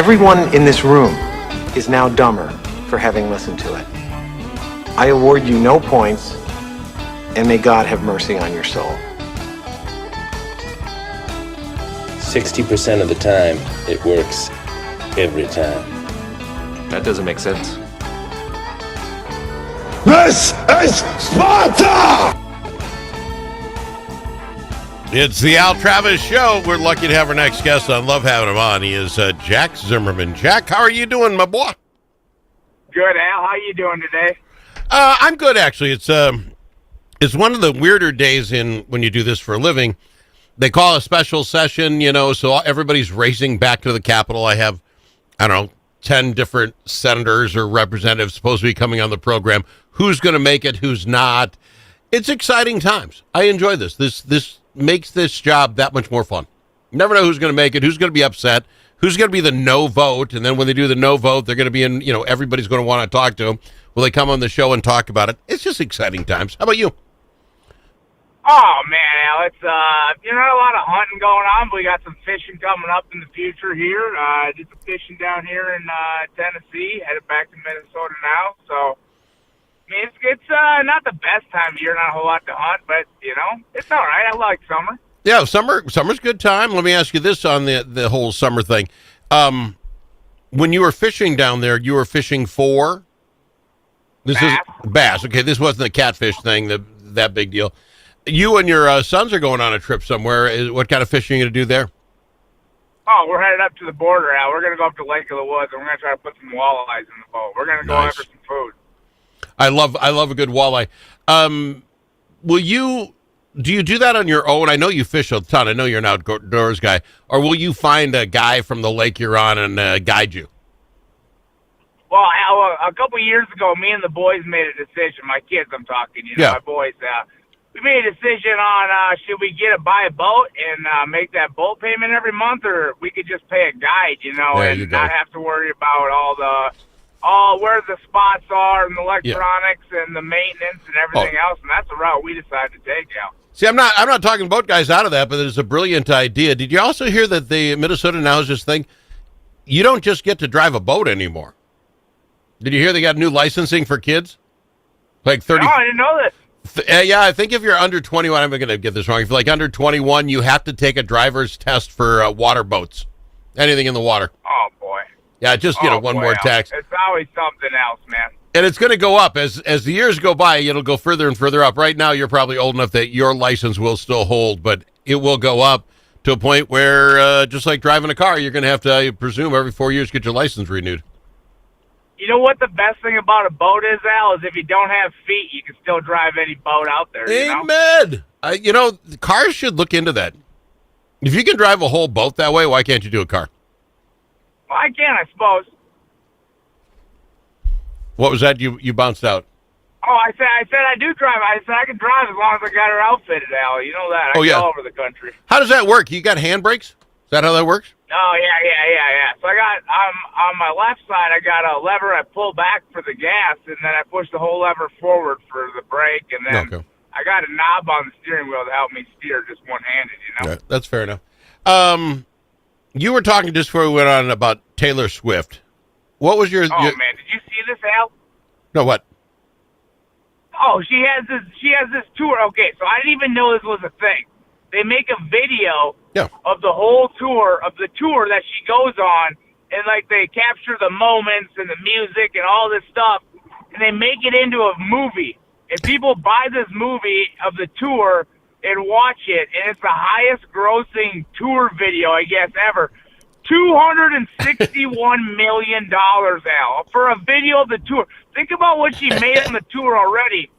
Everyone in this room is now dumber for having listened to it. I award you no points, and may God have mercy on your soul. 60% of the time, it works every time. That doesn't make sense. This is Sparta! It's the Al Travis Show. We're lucky to have our next guest on. Love having him on. He is Jack Zimmerman. Jack, how are you doing, my boy? Good, Al. How you doing today? I'm good, actually. It's one of the weirder days when you do this for a living. They call a special session, so everybody's racing back to the Capitol. I have, 10 different senators or representatives supposed to be coming on the program. Who's going to make it? Who's not? It's exciting times. I enjoy this. This makes this job that much more fun. You never know who's going to make it, who's going to be upset, who's going to be the no vote, and then when they do the no vote, they're going to be in, everybody's going to want to talk to them. Will they come on the show and talk about it? It's just exciting times. How about you? Oh, man, Al, it's, not a lot of hunting going on, but we got some fishing coming up in the future here. Did some fishing down here in Tennessee, headed back to Minnesota now, so... I mean, it's not the best time of year, not a whole lot to hunt, but, it's all right. I like summer. Yeah, summer's a good time. Let me ask you this on the whole summer thing. When you were fishing down there, you were fishing for? Bass. Okay, this wasn't the catfish thing, that big deal. You and your sons are going on a trip somewhere. What kind of fishing are you going to do there? Oh, we're headed up to the border, Al. We're going to go up to Lake of the Woods, and we're going to try to put some walleyes in the boat. We're going to go after some food. I love a good walleye. Do you do that on your own? I know you fish a ton. I know you're an outdoors guy. Or will you find a guy from the lake you're on and guide you? Well, a couple of years ago, me and the boys made a decision. My kids, I'm talking, my boys. We made a decision on should we buy a boat and make that boat payment every month, or we could just pay a guide, and not have to worry about where the spots are and the electronics and the maintenance and everything else, and that's the route we decided to take out. See, I'm not talking boat guys out of that, but it's a brilliant idea. Did you also hear that the Minnesota now has this thing? You don't just get to drive a boat anymore. Did you hear they got new licensing for kids? Like 30. No, I didn't know this. Yeah, I think if you're under 21, I'm going to get this wrong. If you're like under 21, you have to take a driver's test for water boats, anything in the water. Oh boy. Yeah, just one more tax. It's always something else, man. And it's going to go up as the years go by. It'll go further and further up. Right now, you're probably old enough that your license will still hold, but it will go up to a point where, just like driving a car, you're going to have to, I presume, every 4 years get your license renewed. You know what the best thing about a boat is, Al? Is if you don't have feet, you can still drive any boat out there. Amen. Cars should look into that. If you can drive a whole boat that way, why can't you do a car? Well, I can, I suppose. What was that? You bounced out. Oh, I said I do drive. I said I can drive as long as I got her outfitted, Al. You know that. I go all over the country. How does that work? You got handbrakes? Is that how that works? Oh, yeah. So I got, on my left side, I got a lever I pull back for the gas, and then I push the whole lever forward for the brake, and then I got a knob on the steering wheel to help me steer just one-handed, Right, that's fair enough. You were talking just before we went on about Taylor Swift. What was your... man, did you see this, Al? No, what? Oh, she has this tour. Okay, so I didn't even know this was a thing. They make a video of the whole tour, of the tour that she goes on, and, they capture the moments and the music and all this stuff, and they make it into a movie. And people buy this movie of the tour and watch it, and it's the highest-grossing tour video, I guess, ever. $261 million, Al, for a video of the tour. Think about what she made on the tour already.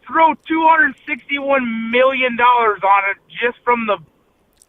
Throw $261 million on it just from the...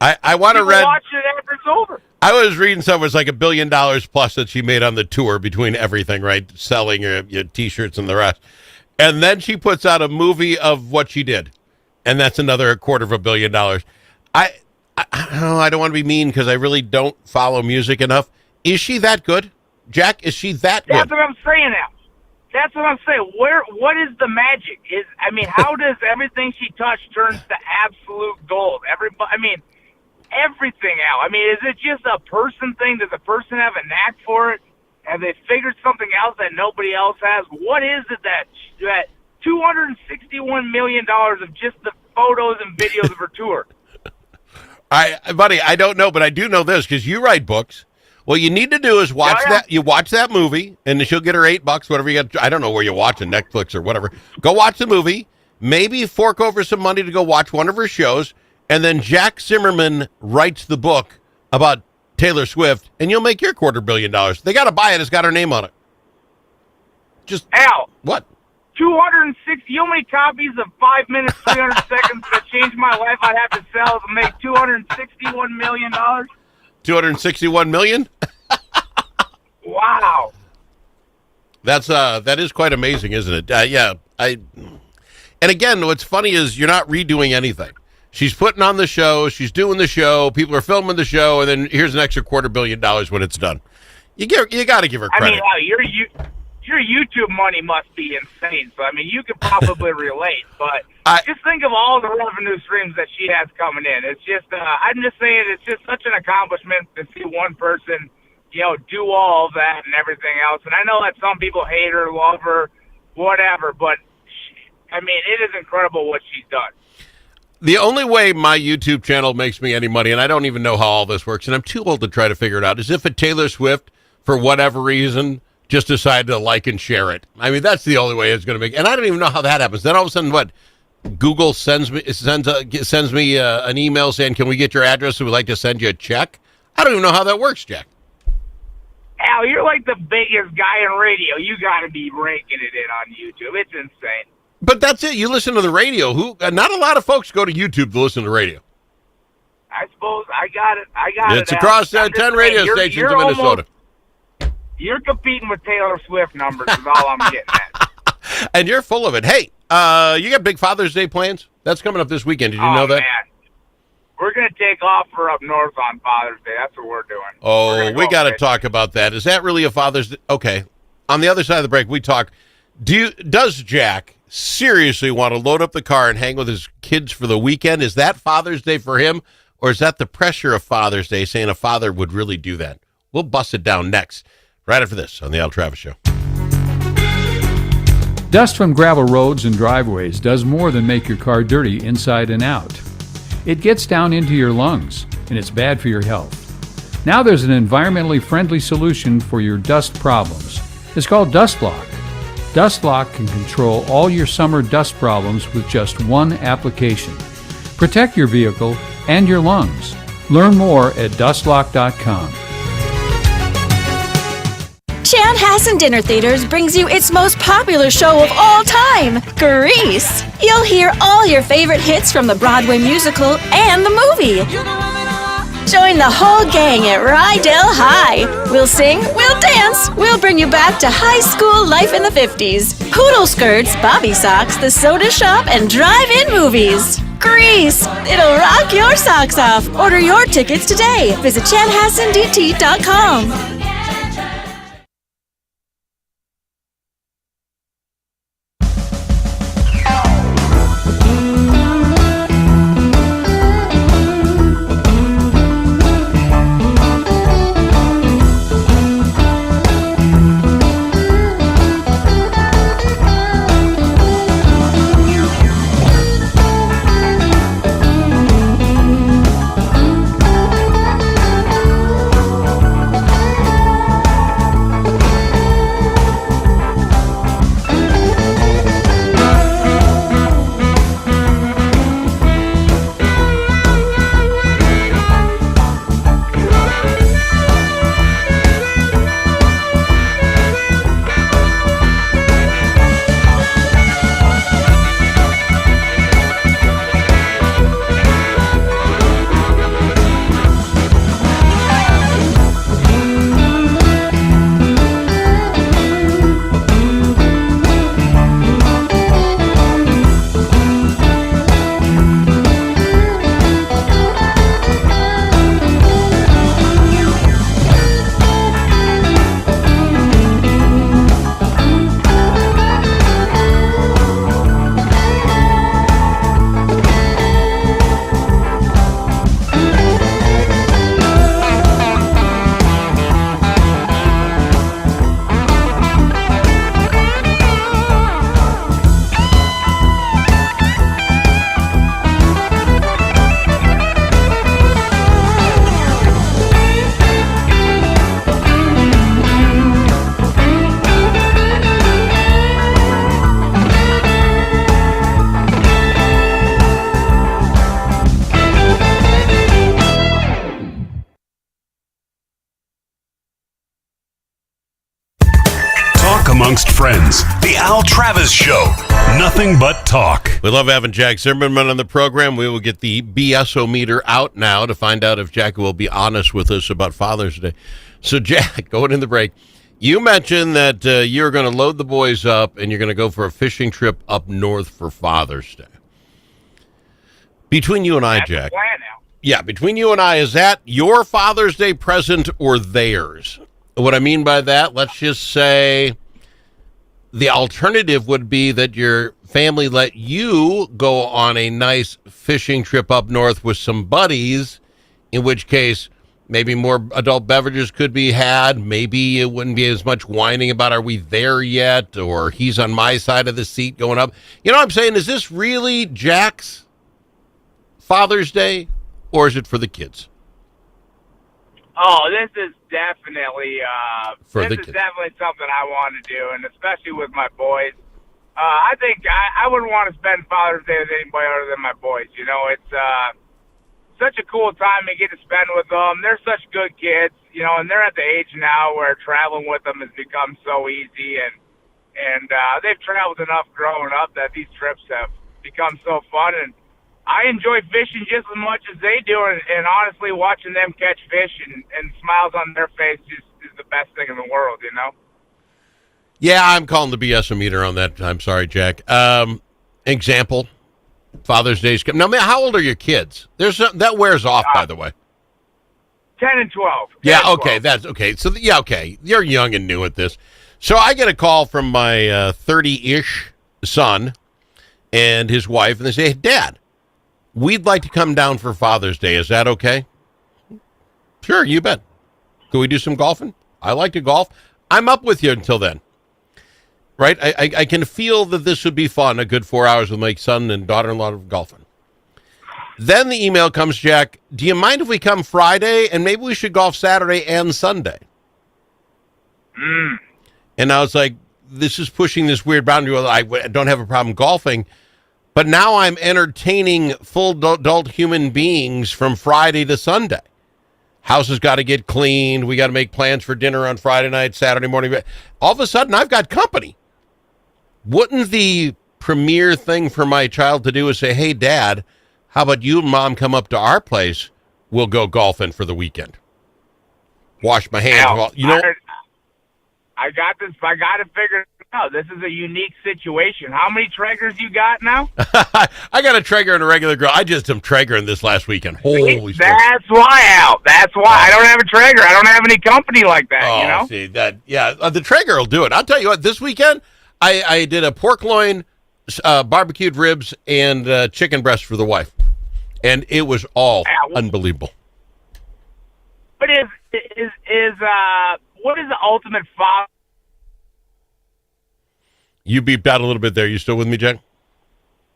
I want to read... watch it after it's over. I was reading somewhere it's like $1 billion plus that she made on the tour between everything, right? Selling your T-shirts and the rest. And then she puts out a movie of what she did. And that's another $250 million. I don't want to be mean because I really don't follow music enough. Is she that good? Jack, is she that good? That's what I'm saying now. That's what I'm saying. What is the magic? How does everything she touched turns to absolute gold? everything out. I mean, is it just a person thing? Does the person have a knack for it? Have they figured something else that nobody else has? What is it that $261 million of just the photos and videos of her tour? Buddy, I don't know, but I do know this because you write books. What you need to do is watch that. You watch that movie, and she'll get her $8, whatever you get. I don't know where you watch it, Netflix or whatever. Go watch the movie. Maybe fork over some money to go watch one of her shows, and then Jack Zimmerman writes the book about Taylor Swift, and you'll make your $250 million. They got to buy it. It's got her name on it. Just Al. What? 260. You know how many copies of 5 minutes, 300 seconds that changed my life I'd have to sell to make $261 million? 261 million? Wow. That is quite amazing, isn't it? Yeah. And again, what's funny is you're not redoing anything. She's putting on the show, she's doing the show, people are filming the show, and then here's an extra $250 million when it's done. You got to give her credit. I mean, your YouTube money must be insane. So I mean, you could probably relate, but just think of all the revenue streams that she has coming in. It's just, I'm just saying, it's just such an accomplishment to see one person, do all of that and everything else. And I know that some people hate her, love her, whatever, but I mean, it is incredible what she's done. The only way my YouTube channel makes me any money, and I don't even know how all this works, and I'm too old to try to figure it out, is if a Taylor Swift, for whatever reason, just decided to like and share it. I mean, that's the only way it's going to make. And I don't even know how that happens. Then all of a sudden, what? Google sends me an email saying, "Can we get your address? We'd like to send you a check." I don't even know how that works, Jack. Al, you're like the biggest guy in radio. You got to be raking it in on YouTube. It's insane. But that's it. You listen to the radio. Not a lot of folks go to YouTube to listen to radio. I suppose I got it. It's across 10 radio stations in Minnesota. You're competing with Taylor Swift numbers is all I'm getting at. And you're full of it. Hey, you got big Father's Day plans? That's coming up this weekend. Did you know that? Man. We're going to take off for up north on Father's Day. That's what we're doing. Oh, we got to talk about that. Is that really a Father's Day? Okay. On the other side of the break, we talk. Does Jack seriously want to load up the car and hang with his kids for the weekend? Is that Father's Day for him? Or is that the pressure of Father's Day saying a father would really do that? We'll bust it down next. Right after this on the Al Travis Show. Dust from gravel roads and driveways does more than make your car dirty inside and out. It gets down into your lungs, and it's bad for your health. Now there's an environmentally friendly solution for your dust problems. It's called Dust Lock. Dust Lock can control all your summer dust problems with just one application. Protect your vehicle and your lungs. Learn more at dustlock.com. Chanhassen Dinner Theaters brings you its most popular show of all time, Grease. You'll hear all your favorite hits from the Broadway musical and the movie. Join the whole gang at Rydell High. We'll sing, we'll dance, we'll bring you back to high school life in the 50s. Poodle skirts, bobby socks, the soda shop, and drive-in movies. Grease! It'll rock your socks off. Order your tickets today. Visit chanhassendt.com. amongst friends. The Al Travis Show. Nothing but talk. We love having Jack Zimmerman on the program. We will get the BS-o-meter out now to find out if Jack will be honest with us about Father's Day. So, Jack, going in the break, you mentioned that you're going to load the boys up and you're going to go for a fishing trip up north for Father's Day. Between you and I, That's Jack. the plan now. Yeah, between you and I, is that your Father's Day present or theirs? What I mean by that, let's just say the alternative would be that your family let you go on a nice fishing trip up north with some buddies, in which case maybe more adult beverages could be had. Maybe it wouldn't be as much whining about, are we there yet? Or he's on my side of the seat going up. You know what I'm saying? Is this really Jack's Father's Day, or is it for the kids? Oh, this is definitely kids. Definitely something I want to do, and especially with my boys. I think I wouldn't want to spend Father's Day with anybody other than my boys. You know, it's such a cool time to get to spend with them. They're such good kids, you know, and they're at the age now where traveling with them has become so easy, and they've traveled enough growing up that these trips have become so fun. And I enjoy fishing just as much as they do, and honestly, watching them catch fish and smiles on their face just is the best thing in the world, you know? Yeah, I'm calling the BS-o-meter on that. I'm sorry, Jack. Example, Father's Day's coming. Now, man, how old are your kids? That wears off, by the way. 10 and 12. 10 Yeah, and okay, 12. that's okay. So, yeah, okay, you're young and new at this. So I get a call from my 30-ish son and his wife, and they say, hey, Dad, we'd like to come down for Father's Day. Is that okay? Sure, you bet. Can we do some golfing? I like to golf. I'm up with you until then. Right? I can feel that this would be fun, a good 4 hours with my son and daughter-in-law golfing. Then the email comes, Jack, do you mind if we come Friday, and maybe we should golf Saturday and Sunday? And I was like, this is pushing this weird boundary. Well, I don't have a problem golfing, but now I'm entertaining full adult human beings from Friday to Sunday. House has got to get cleaned. We got to make plans for dinner on Friday night, Saturday morning. All of a sudden, I've got company. Wouldn't the premier thing for my child to do is say, hey, Dad, how about you and Mom come up to our place? We'll go golfing for the weekend. Wash my hands. Now, You know, I got this. I got it figured out. This is a unique situation. How many Traegers you got now? I got a Traeger and a regular grill. I just am Traegering this last weekend. Holy smokes. That's why, Al. That's why. I don't have a Traeger. I don't have any company like that, you know? See, that, yeah, the Traeger will do it. I'll tell you what, this weekend, I did a pork loin, barbecued ribs, and chicken breast for the wife. And it was all unbelievable. But what is the ultimate father? You beeped out a little bit there. You still with me, Jack?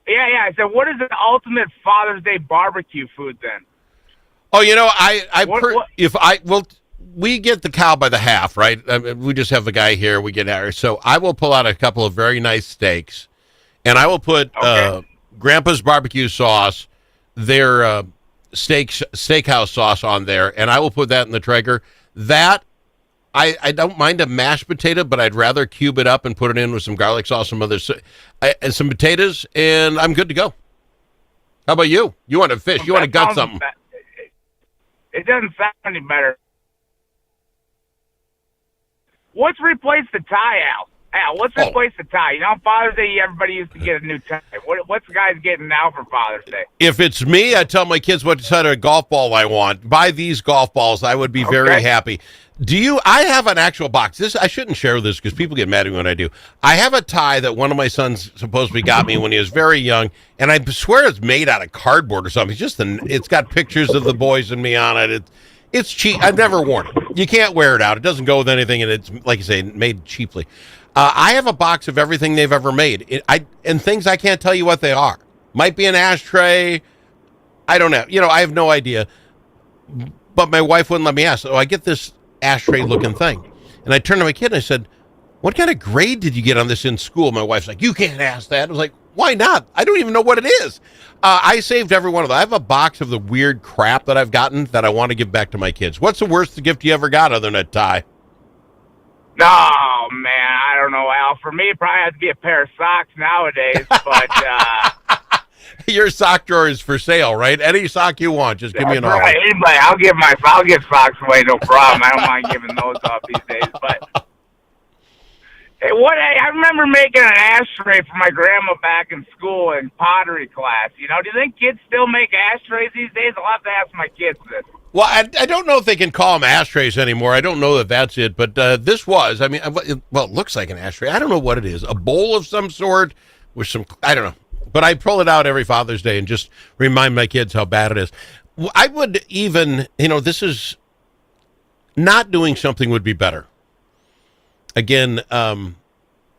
Yeah. I said, what is the ultimate Father's Day barbecue food then? Oh, you know, we get the cow by the half, right? I mean, we just have a guy here. We get ours. So I will pull out a couple of very nice steaks, and I will put Grandpa's barbecue sauce, their steakhouse sauce on there, and I will put that in the Traeger. That I don't mind a mashed potato, but I'd rather cube it up and put it in with some garlic sauce, and some potatoes, and I'm good to go. How about you? You want to fish? You want to gut something? It doesn't sound any better. What's replaced the tie, Al? Al, what's replaced the tie? You know, on Father's Day, everybody used to get a new tie. What's the guys getting now for Father's Day? If it's me, I tell my kids what kind of golf ball I want. Buy these golf balls. I would be very happy. I have an actual box. I shouldn't share this because people get mad at me when I do. I have a tie that one of my sons supposedly got me when he was very young, and I swear it's made out of cardboard or something. It's got pictures of the boys and me on it. It's cheap. I've never worn it. You can't wear it out. It doesn't go with anything, and it's, like you say, made cheaply. I have a box of everything they've ever made, and things I can't tell you what they are. Might be an ashtray. I don't know. You know, I have no idea. But my wife wouldn't let me ask. So I get this ashtray-looking thing, and I turned to my kid and I said, "What kind of grade did you get on this in school?" My wife's like, "You can't ask that." I was like, "Why not? I don't even know what it is." I saved every one of them. I have a box of the weird crap that I've gotten that I want to give back to my kids. What's the worst gift you ever got other than a tie? Oh, man, I don't know, Al. For me, it probably has to be a pair of socks nowadays. But your sock drawer is for sale, right? Any sock you want, just give me an offer. Right, anybody, I'll give socks away, no problem. I don't mind giving those off these days. But hey, I remember making an ashtray for my grandma back in school in pottery class. You know, do you think kids still make ashtrays these days? I'll have to ask my kids this. Well, I don't know if they can call them ashtrays anymore. I don't know that that's it, but this was. I mean, well, it looks like an ashtray. I don't know what it is. A bowl of some sort with some. I don't know. But I pull it out every Father's Day and just remind my kids how bad it is. I would even, this is not doing something would be better. Again,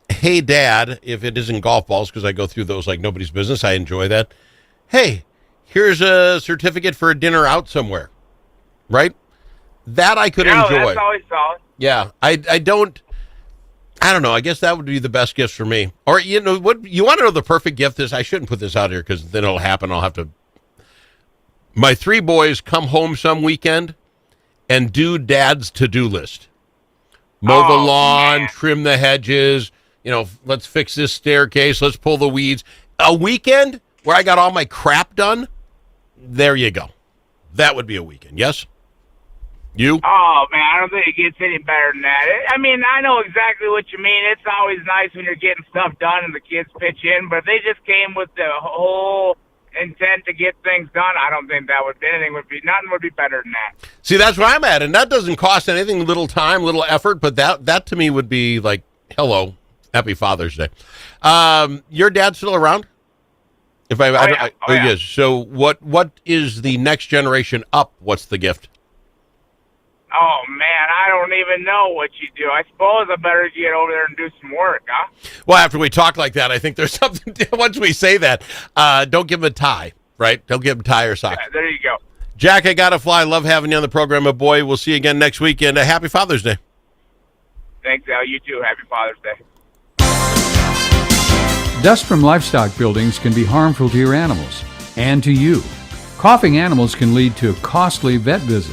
hey, Dad, if it isn't golf balls, because I go through those like nobody's business, I enjoy that. Hey, here's a certificate for a dinner out somewhere. Right? That I could enjoy. That's always solid. Yeah, I don't know. I guess that would be the best gift for me. Or, what you want to know the perfect gift is? I shouldn't put this out here because then it'll happen. I'll have to. My 3 boys come home some weekend and do Dad's to-do list. Mow the lawn, man. Trim the hedges, let's fix this staircase, let's pull the weeds. A weekend where I got all my crap done, there you go. That would be a weekend, yes? You? Oh, man, I don't think it gets any better than that. I mean, I know exactly what you mean. It's always nice when you're getting stuff done and the kids pitch in, but if they just came with the whole intent to get things done, I don't think nothing would be better than that. See, that's where I'm at, and that doesn't cost anything, little time, little effort, but that to me would be like, hello, happy Father's Day. Your dad's still around? Yes. So what is the next generation up? What's the gift? Oh, man, I don't even know what you do. I suppose I better get over there and do some work, huh? Well, after we talk like that, I think there's something, once we say that, don't give him a tie, right? Don't give him a tie or socks. Yeah, there you go. Jack, I got to fly. Love having you on the program, my boy. We'll see you again next weekend. Happy Father's Day. Thanks, Al. You too. Happy Father's Day. Dust from livestock buildings can be harmful to your animals and to you. Coughing animals can lead to costly vet visits.